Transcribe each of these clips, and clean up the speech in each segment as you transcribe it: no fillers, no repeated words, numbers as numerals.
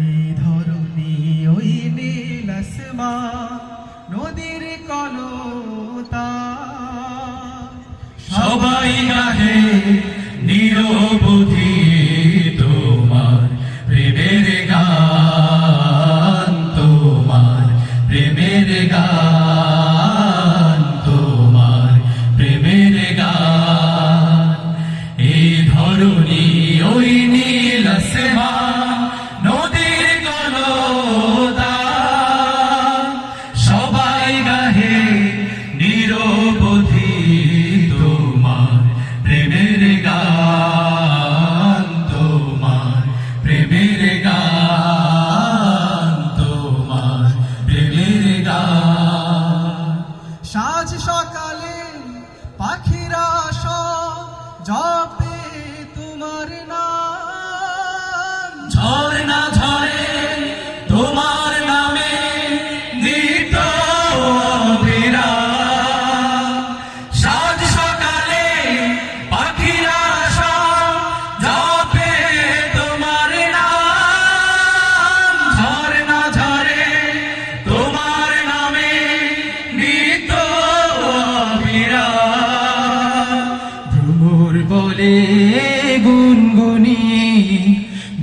এই ধরনী ওই নীল আসমান নদীর কলতা সবাই গাহে নিরবধি তোমার প্রেমের গান, তোমার প্রেমের গান, তোমার প্রেমের গান। এই ধরনী ওই নীল আসমান নদীর কলতা সবাই গাহে নিরবধি তোমার প্রেমের গান, তোমার প্রেমের গান, তোমার প্রেমের গান। সাজ সকালে পাখিরা সব জপে তোমার নাম, ঝর্ণা ঝরে তোমার নামে নিত অবিরাম। সাজ সকালে পাখিরা সব জপে তোমার নাম, ঝর্ণা ঝরে তোমার নামে নিত অবিরাম। ভ্রমর বলে গুনগুনিয়ে,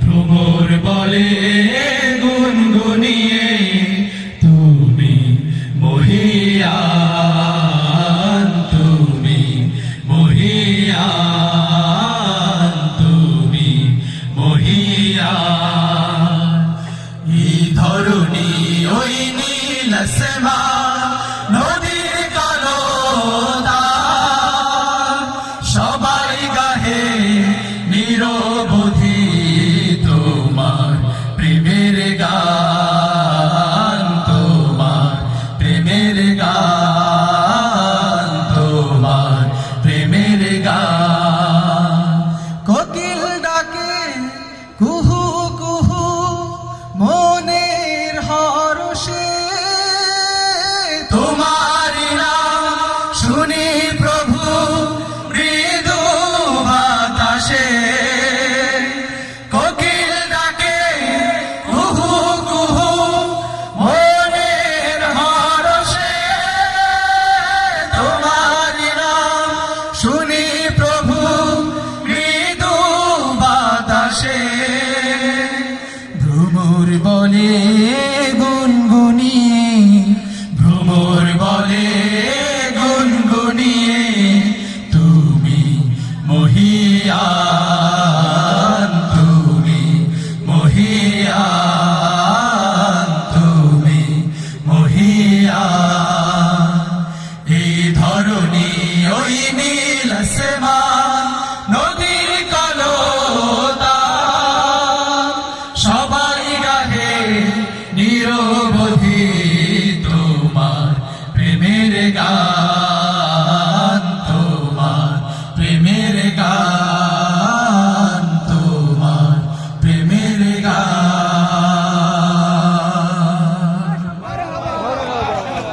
ভ্রমর বলে গুনগুনিয়ে তুমি মহিয়ান, তুমি মহিয়ান, তুমি মহিয়ান। এই ধরনী ওই নীল আসমান নদীর কলতা সবাই গাহে নিরবধি তোমার প্রেমের গান, তোমার প্রেমের গান, তোমার প্রেমের গান। কোকিল ডাকে কুহু কুহু মনের হরষে, তোমার নাম শুনি প্রভু মৃদু বাতাসে। কোকিল ডাকে কুহু কুহু মনের হরষে, তোমার নাম শুনি প্রভু মৃদু বাতাসে। ভ্রমর বলে